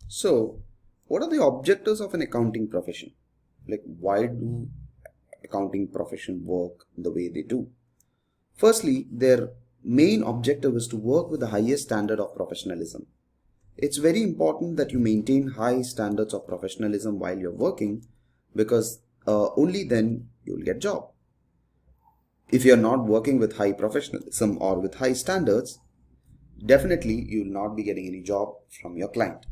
So, what are the objectives of an accounting profession? Like, why do accounting profession work the way they do? Firstly, their main objective is to work with the highest standard of professionalism. It's very important that you maintain high standards of professionalism while you're working, because only then you'll get job. If you're not working with high professionalism or with high standards, definitely you will not be getting any job from your client.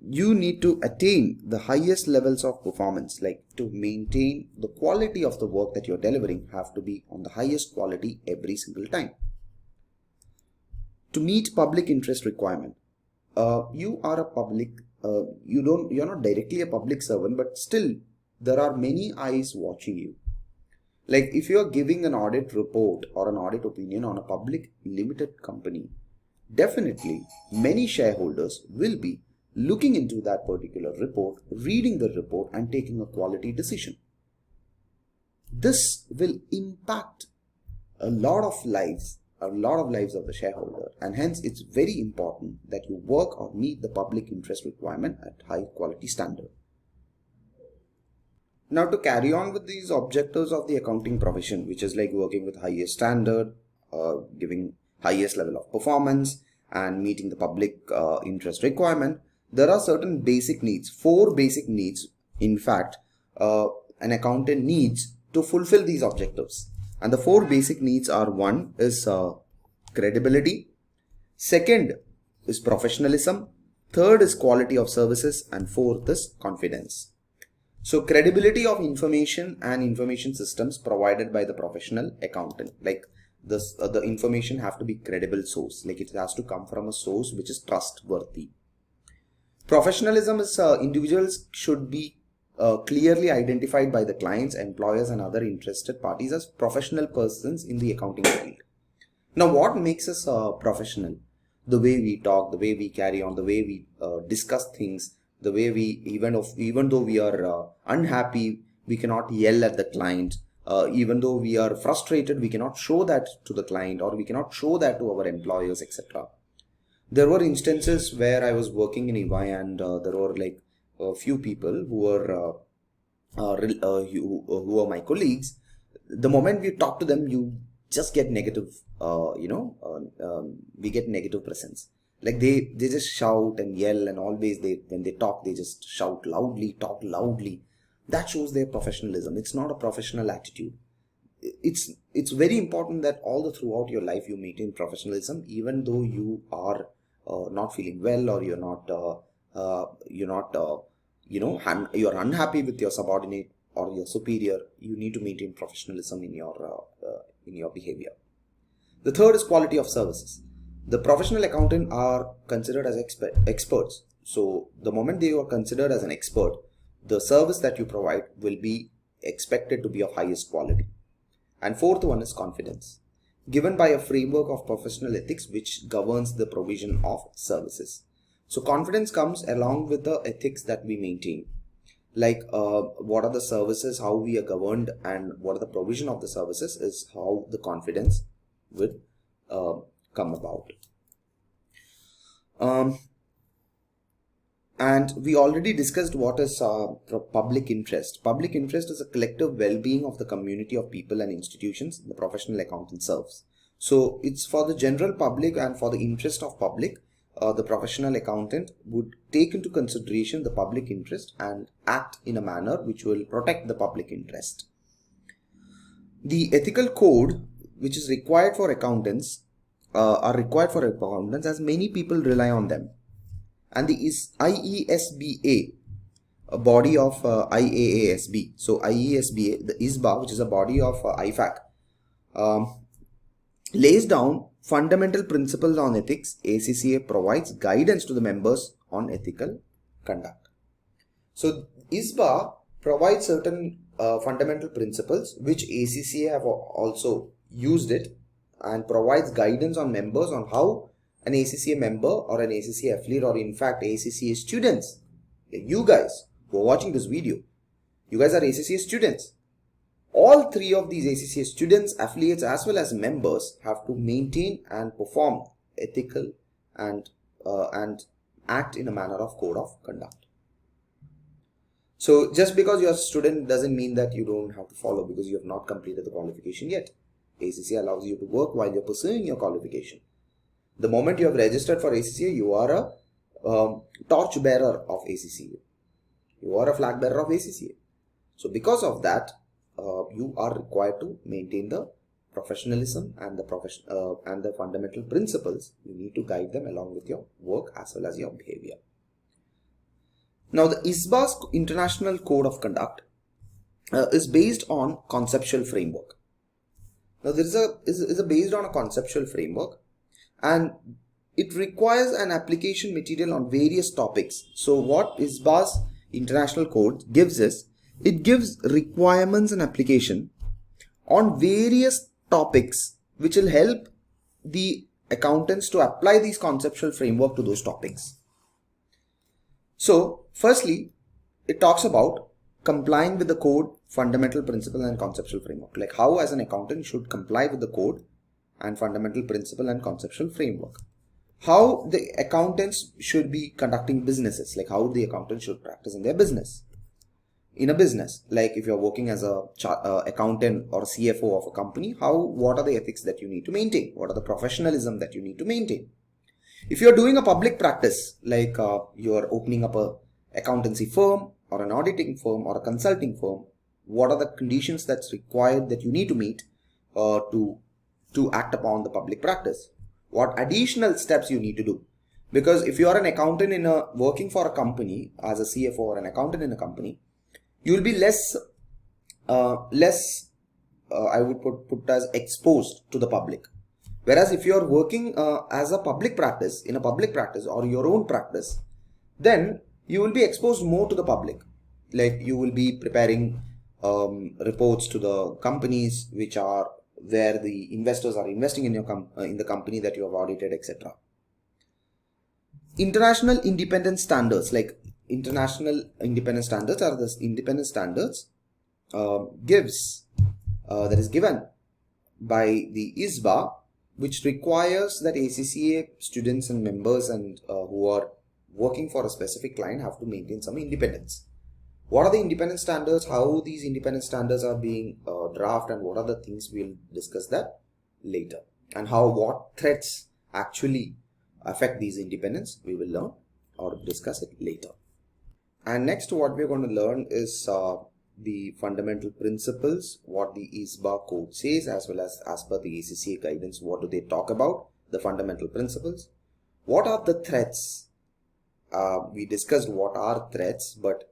You need to attain the highest levels of performance, like to maintain the quality of the work that you're delivering have to be on the highest quality every single time. To meet public interest requirement, you are a public, you're not directly a public servant, but still there are many eyes watching you. Like if you're giving an audit report or an audit opinion on a public limited company, definitely many shareholders will be looking into that particular report, reading the report and taking a quality decision. This will impact a lot of lives of the shareholder, and hence it's very important that you work or meet the public interest requirement at high quality standard. Now to carry on with these objectives of the accounting profession, which is like working with highest standard, giving highest level of performance and meeting the public interest requirement, there are certain basic needs, 4 basic needs in fact an accountant needs to fulfill these objectives. And the 4 basic needs are: one is credibility, second is professionalism, third is quality of services, and fourth is confidence. So credibility of information and information systems provided by the professional accountant, like this, the information have to be credible source, like it has to come from a source which is trustworthy. Professionalism is individuals should be clearly identified by the clients, employers and other interested parties as professional persons in the accounting field. Now what makes us professional? The way we talk, the way we carry on, the way we discuss things, the way we, even though we are unhappy, we cannot yell at the client. Even though we are frustrated, we cannot show that to the client, or we cannot show that to our employers, etc. There were instances where I was working in EY, and there were like a few people who were my colleagues. The moment we talk to them, you just get negative, we get negative presence. Like they just shout and yell, and always when they talk, they just shout loudly, talk loudly. That shows their professionalism. It's not a professional attitude. It's very important that all throughout your life you maintain professionalism, even though you are not feeling well, or you're unhappy with your subordinate or your superior. You need to maintain professionalism in your behavior. The third is quality of services. The professional accountant are considered as experts. So the moment they are considered as an expert, the service that you provide will be expected to be of highest quality. And fourth one is confidence, given by a framework of professional ethics which governs the provision of services. So confidence comes along with the ethics that we maintain, like what are the services, how we are governed, and what are the provision of the services is how the confidence will come about. And we already discussed what is public interest. Public interest is a collective well-being of the community of people and institutions the professional accountant serves. So it's for the general public and for the interest of public. The professional accountant would take into consideration the public interest and act in a manner which will protect the public interest. The ethical code which is required for accountants as many people rely on them. And the IESBA, a body of IAASB. So IESBA, the IESBA, which is a body of IFAC, lays down fundamental principles on ethics. ACCA provides guidance to the members on ethical conduct. So IESBA provides certain fundamental principles which ACCA have also used it, and provides guidance on members on how an ACCA member or an ACCA affiliate, or in fact ACCA students, you guys who are watching this video, you guys are ACCA students. All 3 of these ACCA students, affiliates as well as members have to maintain and perform ethical and act in a manner of code of conduct. So just because you're a student doesn't mean that you don't have to follow because you have not completed the qualification yet. ACCA allows you to work while you're pursuing your qualification. The moment you have registered for ACCA, you are a torch bearer of ACCA. You are a flag bearer of ACCA. So because of that, you are required to maintain the professionalism and the fundamental principles. You need to guide them along with your work as well as your behavior. Now, the IESBA's International Code of Conduct is based on Conceptual Framework. Now, this is based on a conceptual framework, and it requires an application material on various topics. So, what IESBA's International Code gives is, it gives requirements and application on various topics which will help the accountants to apply these conceptual framework to those topics. So, firstly, it talks about complying with the code, fundamental principle and conceptual framework. Like how as an accountant should comply with the code and fundamental principle and conceptual framework. How the accountants should be conducting businesses, like how the accountants should practice in their business. In a business, like if you're working as a accountant or a CFO of a company, what are the ethics that you need to maintain? What are the professionalism that you need to maintain? If you're doing a public practice, like you're opening up a accountancy firm or an auditing firm or a consulting firm, what are the conditions that's required that you need to meet to act upon the public practice? What additional steps you need to do? Because if you are an accountant working for a company as a CFO or an accountant in a company, you will be less I would put as exposed to the public. Whereas if you are working as a public practice, in a public practice or your own practice, then you will be exposed more to the public. Like you will be preparing reports to the companies which are where the investors are investing in in the company that you have audited, etc. International independent standards, like international independent standards are the independent standards that is given by the IESBA, which requires that ACCA students and members and who are working for a specific client have to maintain some independence. What are the independent standards? How these independent standards are being drafted, and what are the things, we'll discuss that later. And what threats actually affect these independence, we will learn or discuss it later. And next, what we're going to learn is the fundamental principles, what the IESBA code says, as well as per the ACCA guidance, what do they talk about, the fundamental principles. What are the threats? We discussed what are threats, but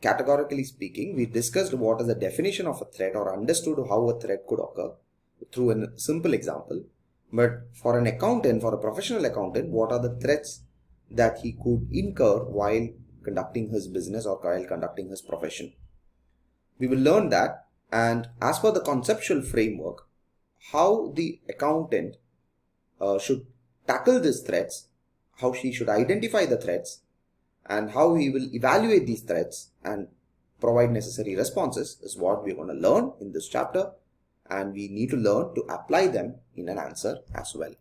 categorically speaking, we discussed what is the definition of a threat or understood how a threat could occur through a simple example. But for an accountant, for a professional accountant, what are the threats that he could incur while conducting his business or while conducting his profession? We will learn that, and as per the conceptual framework, how the accountant should tackle these threats, how she should identify the threats, and how he will evaluate these threats and provide necessary responses is what we're going to learn in this chapter, and we need to learn to apply them in an answer as well.